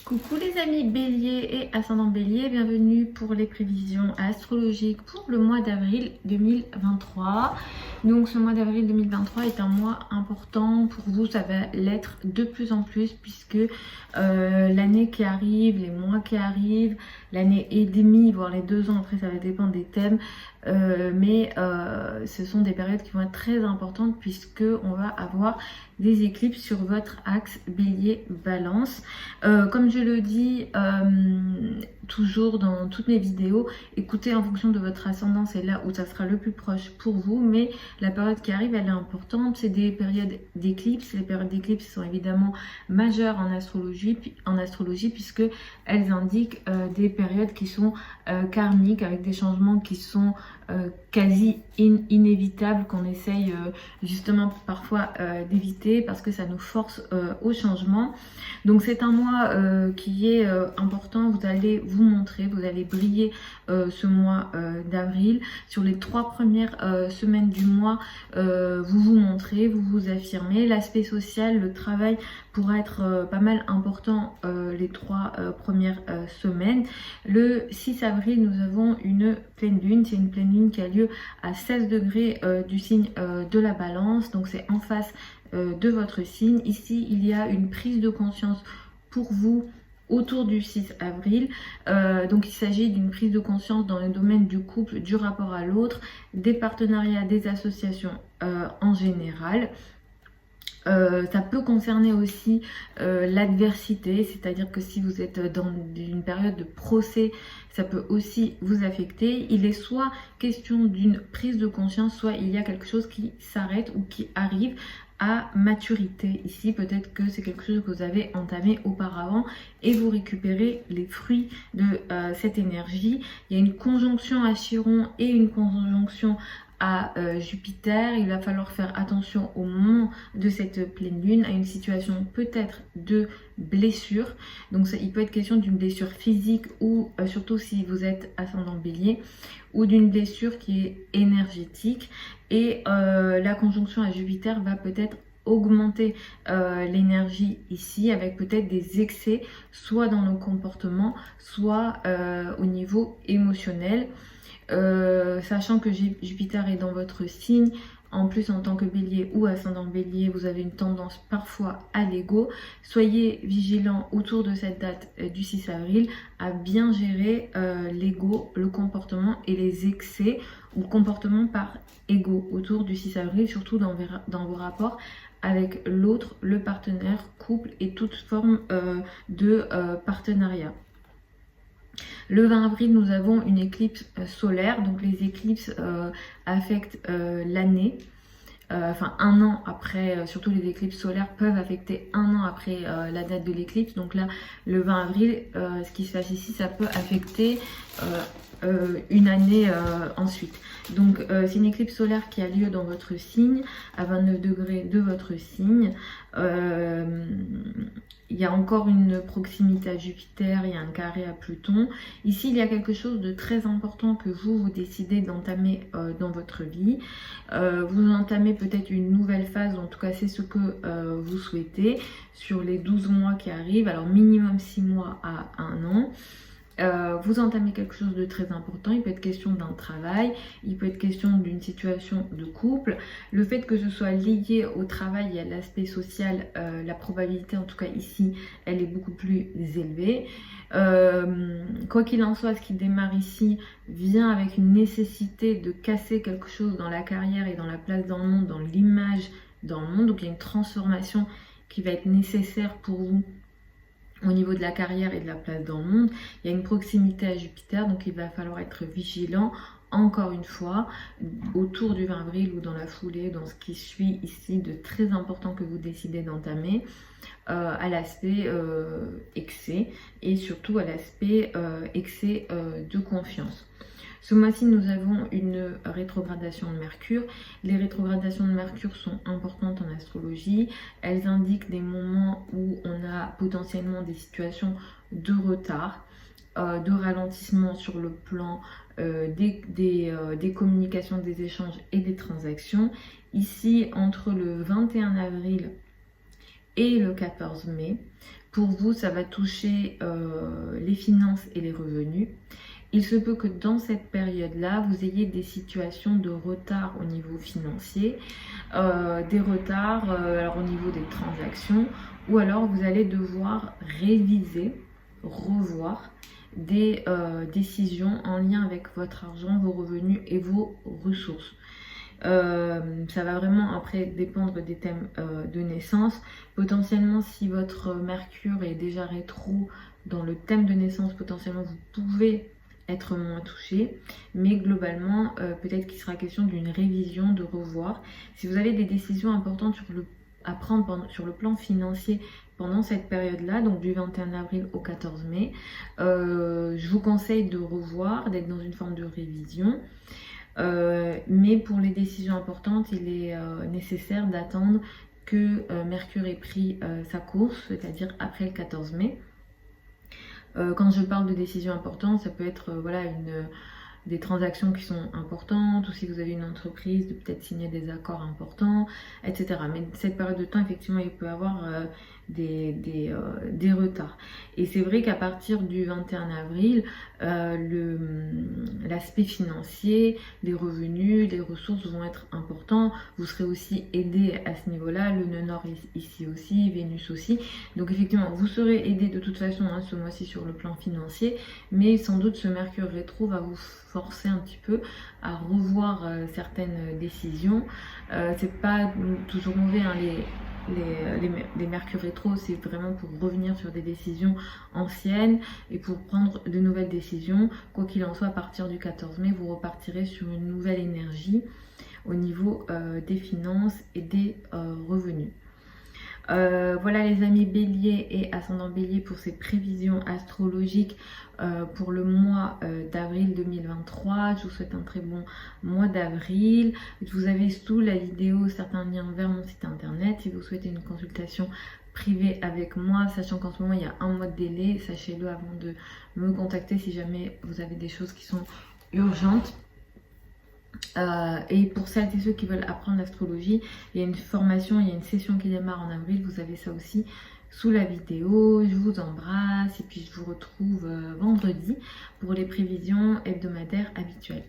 Coucou les amis Bélier et ascendant Bélier, bienvenue pour les prévisions astrologiques pour le mois d'avril 2023. Donc ce mois d'avril 2023 est un mois important pour vous, ça va l'être de plus en plus puisque l'année qui arrive, les mois qui arrivent, l'année et demie, voire les 2 ans, après ça va dépendre des thèmes, mais ce sont des périodes qui vont être très importantes puisque on va avoir des éclipses sur votre axe Bélier-Balance. Comme je le dis toujours dans toutes mes vidéos, écoutez en fonction de votre ascendant, c'est là où ça sera le plus proche pour vous, mais la période qui arrive, elle est importante, c'est des périodes d'éclipses. Les périodes d'éclipses sont évidemment majeures en astrologie puisque elles indiquent des périodes qui sont karmiques, avec des changements qui sont quasi inévitables, qu'on essaye justement parfois d'éviter parce que ça nous force au changement. Donc c'est un mois qui est important, vous allez vous montrer, vous allez briller ce mois d'avril. Sur les 3 premières semaines du mois, vous vous montrez, vous vous affirmez. L'aspect social, le travail pourra être pas mal important les 3 premières semaines. Le 6 avril, nous avons une pleine lune, c'est une pleine lune qui a lieu à 16 degrés du signe de la Balance, donc c'est en face de votre signe. Ici, il y a une prise de conscience pour vous autour du 6 avril. Donc il s'agit d'une prise de conscience dans le domaine du couple, du rapport à l'autre, des partenariats, des associations en général. Ça peut concerner aussi l'adversité, c'est-à-dire que si vous êtes dans une période de procès, ça peut aussi vous affecter. Il est soit question d'une prise de conscience, soit il y a quelque chose qui s'arrête ou qui arrive à maturité. Ici, peut-être que c'est quelque chose que vous avez entamé auparavant et vous récupérez les fruits de cette énergie. Il y a une conjonction à Chiron et une conjonction à Jupiter. Il va falloir faire attention au moment de cette pleine lune à une situation peut-être de blessure. Donc il peut être question d'une blessure physique ou surtout si vous êtes ascendant Bélier, ou d'une blessure qui est énergétique. Et la conjonction à Jupiter va peut-être augmenter l'énergie ici avec peut-être des excès soit dans nos comportements, soit au niveau émotionnel. Sachant que Jupiter est dans votre signe, en plus en tant que Bélier ou ascendant Bélier, vous avez une tendance parfois à l'ego. Soyez vigilants autour de cette date du 6 avril à bien gérer l'ego, le comportement et les excès ou comportement par ego autour du 6 avril, surtout dans vos rapports avec l'autre, le partenaire, couple et toute forme de partenariat. Le 20 avril, nous avons une éclipse solaire. Donc les éclipses affectent l'année. Enfin 1 an après, surtout les éclipses solaires peuvent affecter 1 an après la date de l'éclipse. Donc là, le 20 avril, ce qui se passe ici, ça peut affecter une année ensuite. Donc c'est une éclipse solaire qui a lieu dans votre signe, à 29 degrés de votre signe. Il y a encore une proximité à Jupiter, il y a un carré à Pluton. Ici, il y a quelque chose de très important que vous décidez d'entamer dans votre vie. Vous entamez peut-être une nouvelle phase, en tout cas c'est ce que vous souhaitez, sur les 12 mois qui arrivent, alors minimum 6 mois à 1 an. Vous entamez quelque chose de très important, il peut être question d'un travail, il peut être question d'une situation de couple. Le fait que ce soit lié au travail et à l'aspect social, la probabilité en tout cas ici, elle est beaucoup plus élevée. Quoi qu'il en soit, ce qui démarre ici vient avec une nécessité de casser quelque chose dans la carrière et dans la place dans le monde, dans l'image dans le monde. Donc il y a une transformation qui va être nécessaire pour vous au niveau de la carrière et de la place dans le monde. Il y a une proximité à Jupiter, donc il va falloir être vigilant, encore une fois, autour du 20 avril ou dans la foulée, dans ce qui suit ici, de très important que vous décidez d'entamer, à l'aspect excès et surtout à l'aspect excès de confiance. Ce mois-ci, nous avons une rétrogradation de Mercure. Les rétrogradations de Mercure sont importantes en astrologie. Elles indiquent des moments où on a potentiellement des situations de retard, de ralentissement sur le plan des communications, des échanges et des transactions. Ici, entre le 21 avril et le 14 mai, Pour vous, ça va toucher les finances et les revenus. Il se peut que dans cette période-là, vous ayez des situations de retard au niveau financier, des retards alors au niveau des transactions, ou alors vous allez devoir réviser, revoir des décisions en lien avec votre argent, vos revenus et vos ressources. Ça va vraiment après dépendre des thèmes de naissance. Potentiellement, si votre Mercure est déjà rétro dans le thème de naissance, potentiellement vous pouvez être moins touché, mais globalement peut-être qu'il sera question d'une révision, de revoir. Si vous avez des décisions importantes à prendre sur le plan financier pendant cette période-là, donc du 21 avril au 14 mai, je vous conseille de revoir, d'être dans une forme de révision. Mais pour les décisions importantes, il est nécessaire d'attendre que Mercure ait pris sa course, c'est-à-dire après le 14 mai. Quand je parle de décisions importantes, ça peut être voilà, des transactions qui sont importantes, ou si vous avez une entreprise, de peut-être signer des accords importants, etc. Mais cette période de temps, effectivement, il peut y avoir des retards. Et c'est vrai qu'à partir du 21 avril, l'aspect financier, les revenus, les ressources vont être importants. Vous serez aussi aidé à ce niveau-là, le nœud nord ici aussi, Vénus aussi. Donc effectivement, vous serez aidé de toute façon ce mois-ci sur le plan financier, mais sans doute ce Mercure rétro va vous forcer un petit peu à revoir certaines décisions. C'est pas toujours mauvais, hein, les Mercure rétro, c'est vraiment pour revenir sur des décisions anciennes et pour prendre de nouvelles décisions. Quoi qu'il en soit, à partir du 14 mai, vous repartirez sur une nouvelle énergie au niveau des finances et des revenus. Voilà les amis Bélier et ascendant Bélier pour ces prévisions astrologiques pour le mois d'avril 2023. Je vous souhaite un très bon mois d'avril. Vous avez sous la vidéo certains liens vers mon site internet si vous souhaitez une consultation privée avec moi, sachant qu'en ce moment il y a un mois de délai. Sachez-le avant de me contacter si jamais vous avez des choses qui sont urgentes. Et pour celles et ceux qui veulent apprendre l'astrologie, il y a une formation, il y a une session qui démarre en avril, vous avez ça aussi sous la vidéo. Je vous embrasse et puis je vous retrouve vendredi pour les prévisions hebdomadaires habituelles.